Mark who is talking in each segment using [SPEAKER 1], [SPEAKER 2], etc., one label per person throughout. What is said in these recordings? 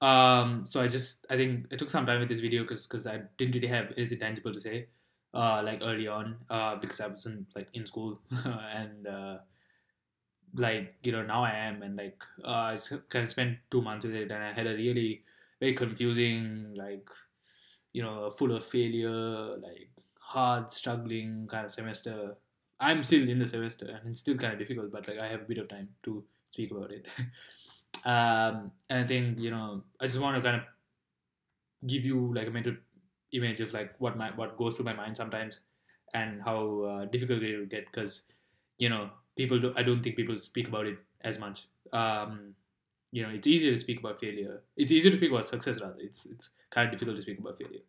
[SPEAKER 1] Fun. So I think I took some time with this video because I didn't really have anything tangible to say, like early on, because I wasn't like in school, and like now I am, and like kind of spent 2 months with it, and I had a really very confusing, like full of failure, like hard struggling kind of semester. I'm still in the semester, and it's still kind of difficult, but like I have a bit of time to speak about it. And I think I just want to kind of give you like a mental image of like what goes through my mind sometimes, and how difficult it will get, because people I don't think people speak about it as much. It's easier to speak about failure. It's easier to speak about success rather. It's kind of difficult to speak about failure.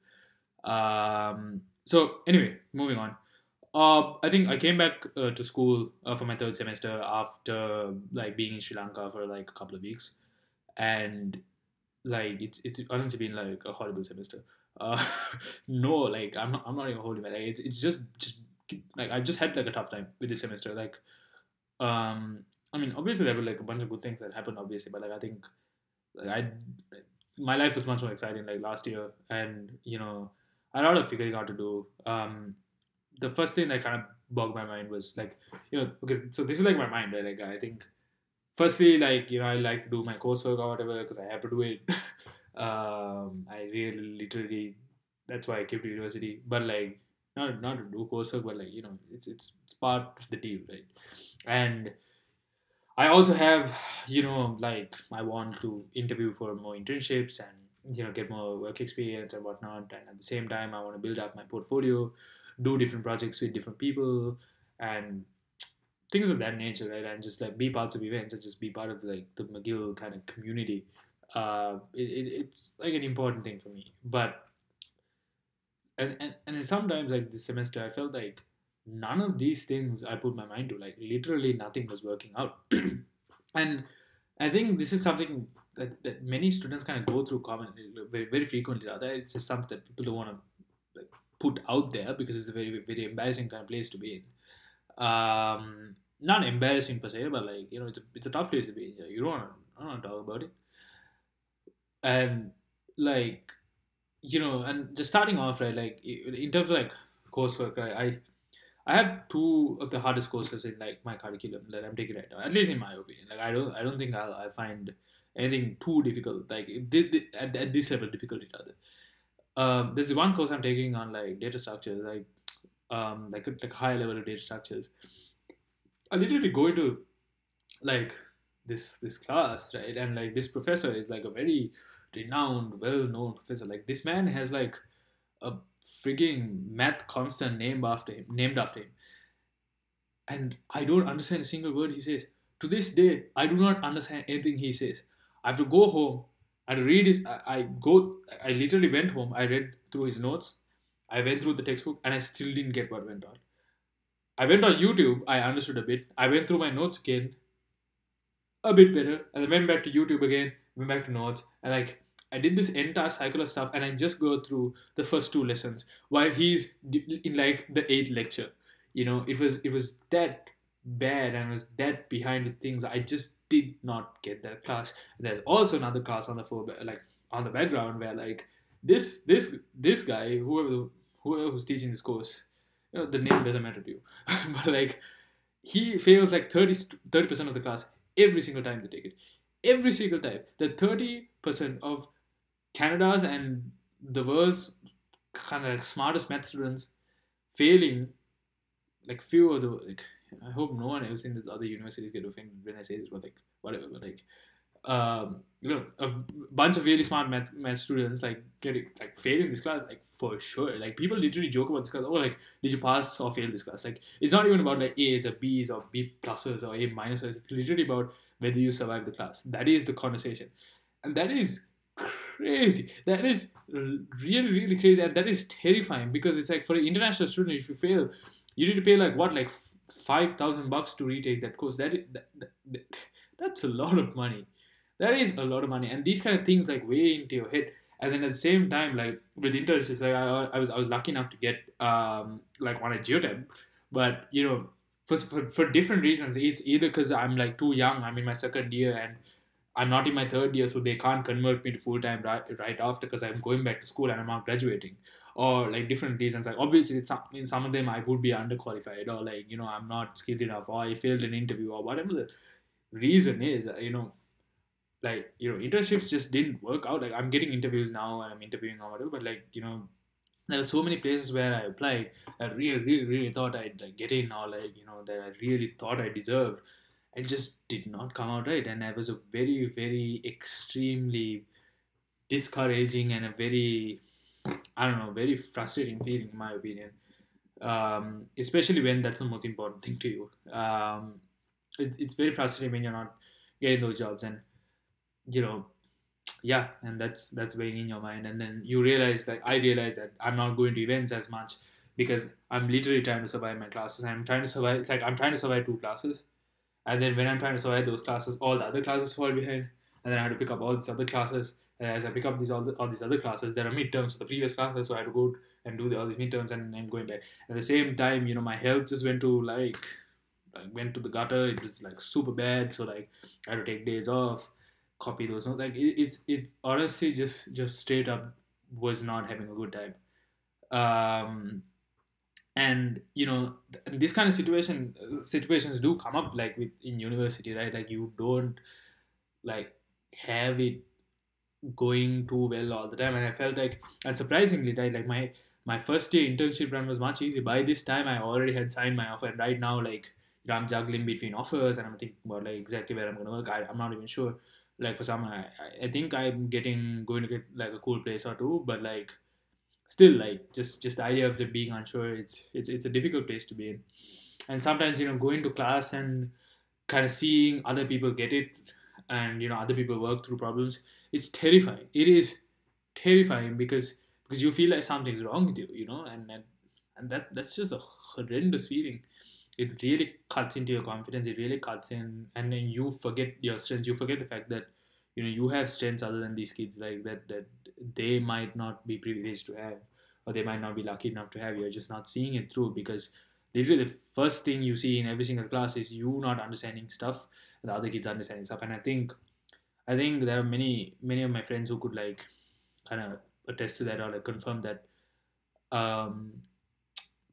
[SPEAKER 1] So anyway, moving on. I think I came back to school for my third semester after like being in Sri Lanka for like a couple of weeks, and like it's honestly been like a horrible semester. Uh, no, like I'm not even holding back. Like, it's just like I just had like a tough time with this semester. Like I mean, obviously there were like a bunch of good things that happened, obviously, but like I think like my life was much more exciting like last year, and I had a lot of figuring out to do. The first thing that kind of bogged my mind was like, okay, so this is like my mind, right? Like I think firstly, like I like to do my coursework or whatever because I have to do it. I really literally that's why I came to university, but like not to do coursework, but like it's part of the deal, right? And I also have like I want to interview for more internships and get more work experience and whatnot, and at the same time I want to build up my portfolio, do different projects with different people, and things of that nature, right? And just like be parts of events and just be part of like the McGill kind of community. It's like an important thing for me. But and sometimes like this semester, I felt like none of these things I put my mind to. Like literally nothing was working out, and I think this is something that many students kind of go through very frequently. Rather, it's just something that people don't want to like put out there because it's a very embarrassing kind of place to be in. Not embarrassing per se, but like it's a tough place to be in. You don't want to talk about it, and like and just starting off, right, like in terms of like coursework, right, I have two of the hardest courses in like my curriculum that I'm taking right now, at least in my opinion. Like I don't think I find anything too difficult, like at this level difficulty rather. There's one course I'm taking on like data structures, like higher level of data structures. I literally go into like this class, right, and like this professor is like a very renowned, well-known professor. Like this man has like a frigging math constant named after him, and I don't understand a single word he says. To this day, I do not understand anything he says. I have to go home. I read his. I literally went home. I read through his notes. I went through the textbook, and I still didn't get what went on. I went on YouTube. I understood a bit. I went through my notes again, a bit better, and then went back to YouTube again. Went back to notes, and like I did this entire cycle of stuff, and I just go through the first two lessons while he's in like the eighth lecture. It was that bad, and it was that behind the things. I just did not get that class. There's also another class on the like on the background where like this guy, whoever who's teaching this course, the name doesn't matter to you, but like he fails like 30% of the class every single time they take it. Every single time. The 30% of Canada's and the world's kind of like smartest math students failing, like few of the like I hope no one else in the other universities get offended when I say this, but like whatever, but like a bunch of really smart math students like getting like failing this class, like for sure. Like people literally joke about this class. Oh, like did you pass or fail this class? Like it's not even about like A's or B's or B pluses or A minuses. It's literally about whether you survive the class. That is the conversation, and that is crazy. That is really crazy, and that is terrifying because it's like for an international student, if you fail, you need to pay like what, like $5,000 to retake that course. That's a lot of money. That is a lot of money, and these kind of things like weigh into your head. And then at the same time, like with internships, like I was lucky enough to get like one at Geotab, but for different reasons. It's either because I'm like too young. I'm in my second year, and I'm not in my third year, so they can't convert me to full time right after because I'm going back to school and I'm not graduating, or like different reasons. Like obviously, in some of them I would be underqualified, or like I'm not skilled enough, or I failed an interview, or whatever the reason is. Like internships just didn't work out. Like I'm getting interviews now and I'm interviewing or whatever, but like there were so many places where I applied. I really thought I'd like get in, or like that I really thought I deserved. It just did not come out right, and it was a very extremely discouraging and a very, I don't know, very frustrating feeling in my opinion. Especially when that's the most important thing to you. It's very frustrating when you're not getting those jobs, and you know yeah, and that's weighing in your mind, and then you realize that I realize that I'm not going to events as much because I'm literally trying to survive my classes. I'm trying to survive. It's like I'm trying to survive two classes, and then when I'm trying to survive those classes, all the other classes fall behind, and then I had to pick up all these other classes. And as I pick up all these other classes, there are midterms for the previous classes, so I had to go and do all these midterms, and then going back. At the same time, my health just went to went to the gutter. It was like super bad, so like I had to take days off, copy those notes. Like it honestly just straight up was not having a good time. Um, and this kind of situations do come up like with in university, right? Like you don't like have it going too well all the time, and I felt like, and surprisingly, right, like my first year internship run was much easier. By this time I already had signed my offer, and right now, like I'm juggling between offers, and I'm thinking about like exactly where I'm going to work. I'm not even sure. Like for some, I think I'm going to get like a cool place or two, but like still, like just the idea of it being unsure, it's a difficult place to be in. And sometimes going to class and kind of seeing other people get it, and other people work through problems, it's terrifying. It is terrifying because you feel like something's wrong with you, and that's just a horrendous feeling. It really cuts into your confidence. It really cuts in, and then you forget your strengths. You forget the fact that you have strengths other than these kids, like that they might not be privileged to have, or they might not be lucky enough to have. You're just not seeing it through because literally the first thing you see in every single class is you not understanding stuff, and the other kids understanding stuff. And I think there are many of my friends who could like kind of attest to that, or like confirm that. Um,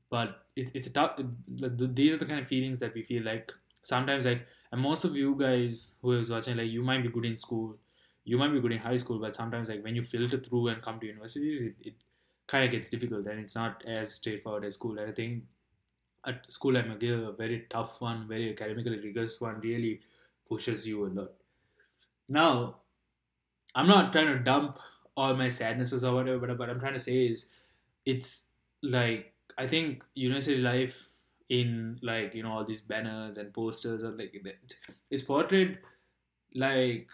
[SPEAKER 1] but it's a tough. These are the kind of feelings that we feel like sometimes, like, and most of you guys who is watching, like, you might be good in school, you might be good in high school, but sometimes, like, when you filter through and come to universities, it kind of gets difficult, and it's not as straightforward as school. And I think at school at McGill, a very tough one, very academically rigorous one, really pushes you a lot. Now, I'm not trying to dump all my sadnesses or whatever, but what I'm trying to say is it's like I think university life in like all these banners and posters are like it's portrayed like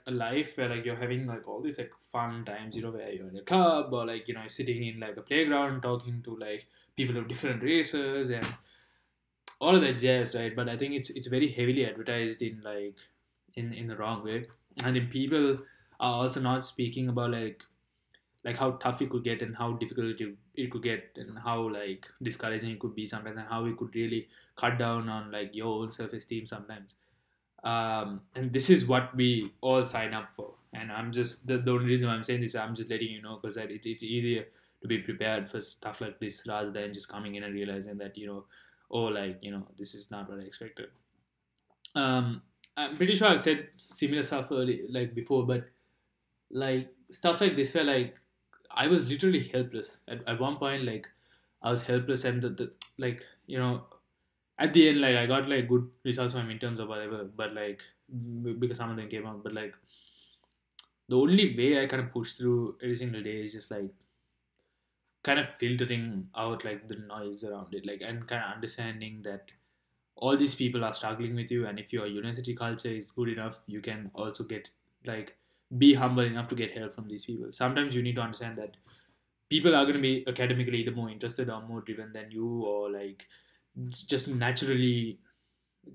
[SPEAKER 1] a life where like you're having like all these like fun times, where you're in a club, or like sitting in like a playground talking to like people of different races and all of that jazz, right? But I think it's very heavily advertised in like in the wrong way. And then people are also not speaking about like how tough it could get, and how difficult it could get, and how like discouraging it could be sometimes, and how it could really cut down on like your own self-esteem sometimes. And this is what we all sign up for, and I'm just the only reason why I'm saying this, I'm just letting you know, because it's easier to be prepared for stuff like this rather than just coming in and realizing that oh, like this is not what I expected. I'm pretty sure I've said similar stuff early, like before, but like stuff like this where like I was literally helpless at one point. Like I was helpless, and the like at the end, like I got like good results for my midterms or whatever, but like because some of them came out, but like the only way I kind of push through every single day is just like kind of filtering out like the noise around it, like, and kind of understanding that all these people are struggling with you, and if your university culture is good enough, you can also get like be humble enough to get help from these people. Sometimes you need to understand that people are going to be academically either more interested or more driven than you, or like just naturally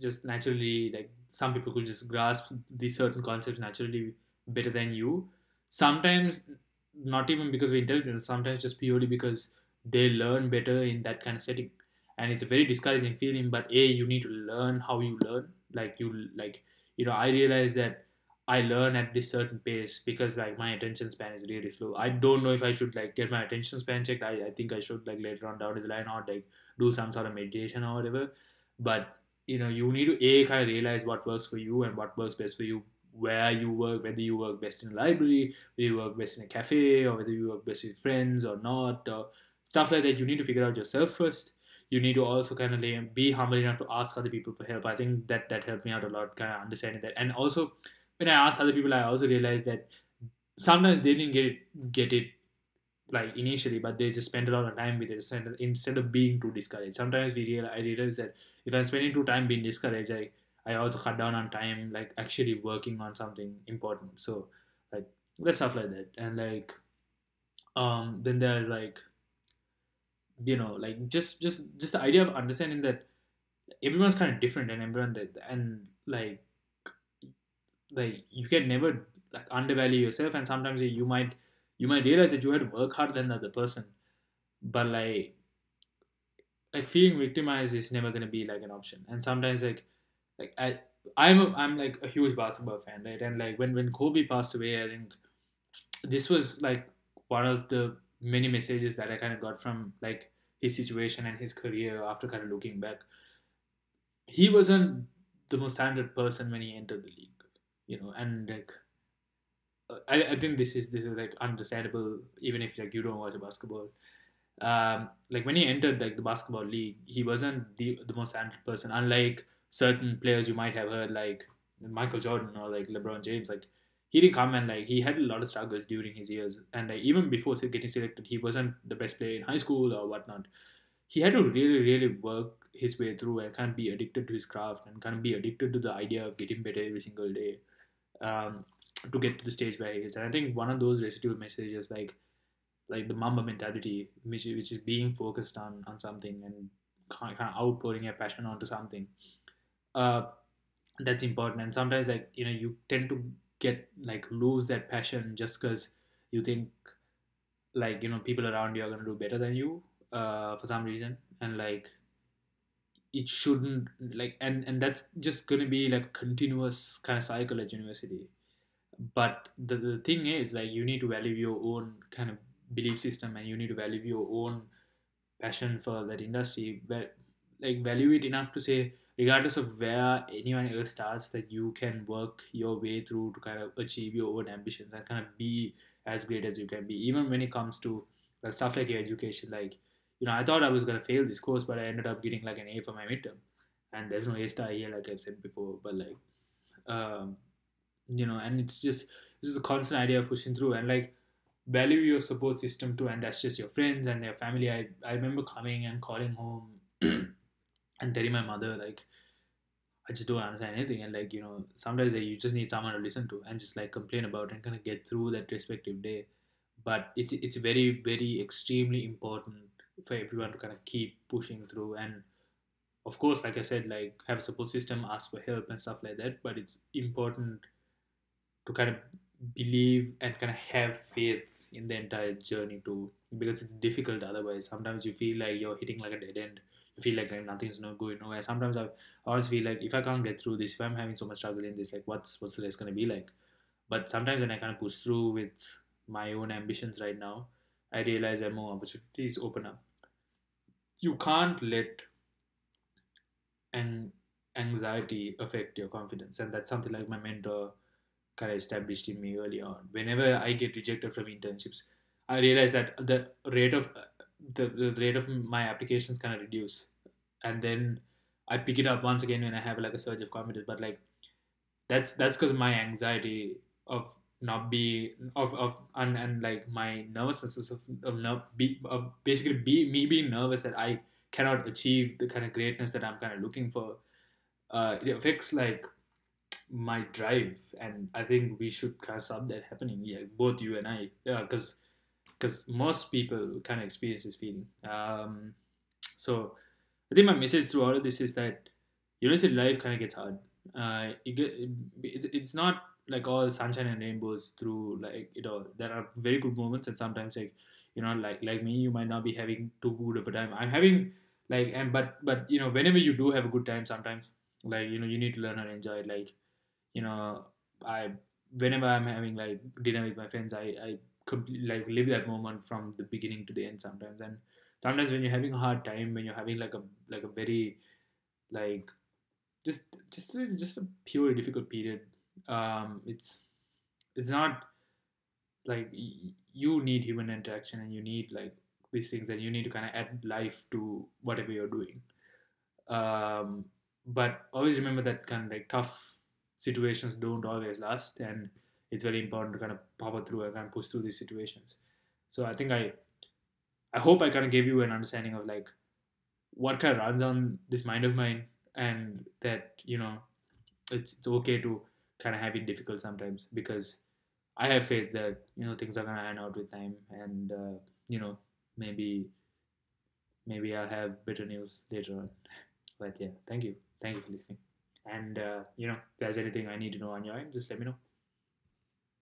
[SPEAKER 1] like some people could just grasp these certain concepts naturally better than you. Sometimes not even because of intelligence, sometimes just purely because they learn better in that kind of setting. And it's a very discouraging feeling, but you need to learn how you learn. Like I realized that I learn at this certain pace because like my attention span is really slow. I don't know if I should like get my attention span checked. I think I should like later on down the line or like do some sort of meditation or whatever. But you need to kind of realize what works for you and what works best for you, where you work, whether you work best in a library, whether you work best in a cafe, or whether you work best with friends or not, or stuff like that. You need to figure out yourself first. You need to also kind of be humble enough to ask other people for help. I think that helped me out a lot, kind of understanding that. And also when I asked other people, I also realized that sometimes they didn't get it like initially, but they just spent a lot of time with it instead of being too discouraged. Sometimes I realize that if I'm spending too time being discouraged, I also cut down on time like actually working on something important. So like that's stuff like that. And like then there's like like just the idea of understanding that everyone's kind of different and everyone that and like you can never like undervalue yourself, and sometimes you might realize that you had to work harder than the other person, but like feeling victimized is never going to be like an option. And sometimes like I'm like a huge basketball fan, right? And like when Kobe passed away, I think this was like one of the many messages that I kind of got from like his situation and his career after kind of looking back. He wasn't the most talented person when he entered the league, and like I think this is like understandable even if like you don't watch basketball. Like when he entered like the basketball league, he wasn't the most talented person. Unlike certain players you might have heard like Michael Jordan or like LeBron James, like he didn't come and like he had a lot of struggles during his years, and like even before getting selected, he wasn't the best player in high school or whatnot. He had to really really work his way through and kind of be addicted to his craft and kind of be addicted to the idea of getting better every single day, um, to get to the stage where he is. And I think one of those residual messages, like the Mamba mentality, which is being focused on something and kind of outpouring your passion onto something. Uh, that's important. And sometimes like you tend to get like lose that passion just because you think like people around you are gonna do better than you for some reason, and like it shouldn't like and that's just gonna be like continuous kind of cycle at university. But the thing is like you need to value your own kind of belief system, and you need to value your own passion for that industry, but like value it enough to say regardless of where anyone else starts, that you can work your way through to kind of achieve your own ambitions and kind of be as great as you can be, even when it comes to like stuff like your education. Like I thought I was going to fail this course, but I ended up getting like an A for my midterm, and there's no A star here like I've said before. But like um and it's just this is a constant idea of pushing through, and like value your support system too, and that's just your friends and their family. I remember coming and calling home and telling my mother like I just don't understand anything, and like sometimes like, you just need someone to listen to and just like complain about and kind of get through that respective day. But it's very very extremely important for everyone to kind of keep pushing through, and of course like I said, like have a support system, ask for help and stuff like that. But it's important to kind of believe and kind of have faith in the entire journey too, because it's difficult otherwise. Sometimes you feel like you're hitting like a dead end. You feel like nothing's not going nowhere. Sometimes I always feel like if I can't get through this, if I'm having so much struggle in this, like what's the rest going to be like? But sometimes when I kind of push through with my own ambitions right now, I realize that more opportunities open up. You can't let an anxiety affect your confidence, and that's something like my mentor kind of established in me early on. Whenever I get rejected from internships, I realize that the rate of my applications kind of reduce, and then I pick it up once again when I have like a surge of confidence. But like that's because my anxiety of not be of and like my nervousness of not be of basically be me being nervous that I cannot achieve the kind of greatness that I'm kind of looking for. It affects like my drive, and I think we should kind of stop that happening. Yeah, both you and I. Yeah, because most people kind of experience this feeling. So I think my message through all of this is that university life kind of gets hard. It's not like all sunshine and rainbows through like there are very good moments, and sometimes like like me, you might not be having too good of a time. I'm having like and but whenever you do have a good time, sometimes like you need to learn how to enjoy it. Like you know I whenever I'm having like dinner with my friends, I completely like live that moment from the beginning to the end sometimes. And sometimes when you're having a hard time, when you're having like a very like just a pure difficult period, it's not like you need human interaction, and you need like these things, and you need to kind of add life to whatever you're doing. um, but always remember that kind of like tough situations don't always last, and it's very important to kind of power through and kind of push through these situations. So I think I hope I kind of gave you an understanding of like what kind of runs on this mind of mine, and that it's okay to kind of have it difficult sometimes, because I have faith that things are gonna iron out with time, and you know maybe I'll have better news later on. But yeah, thank you for listening. And if there's anything I need to know on your end, just let me know.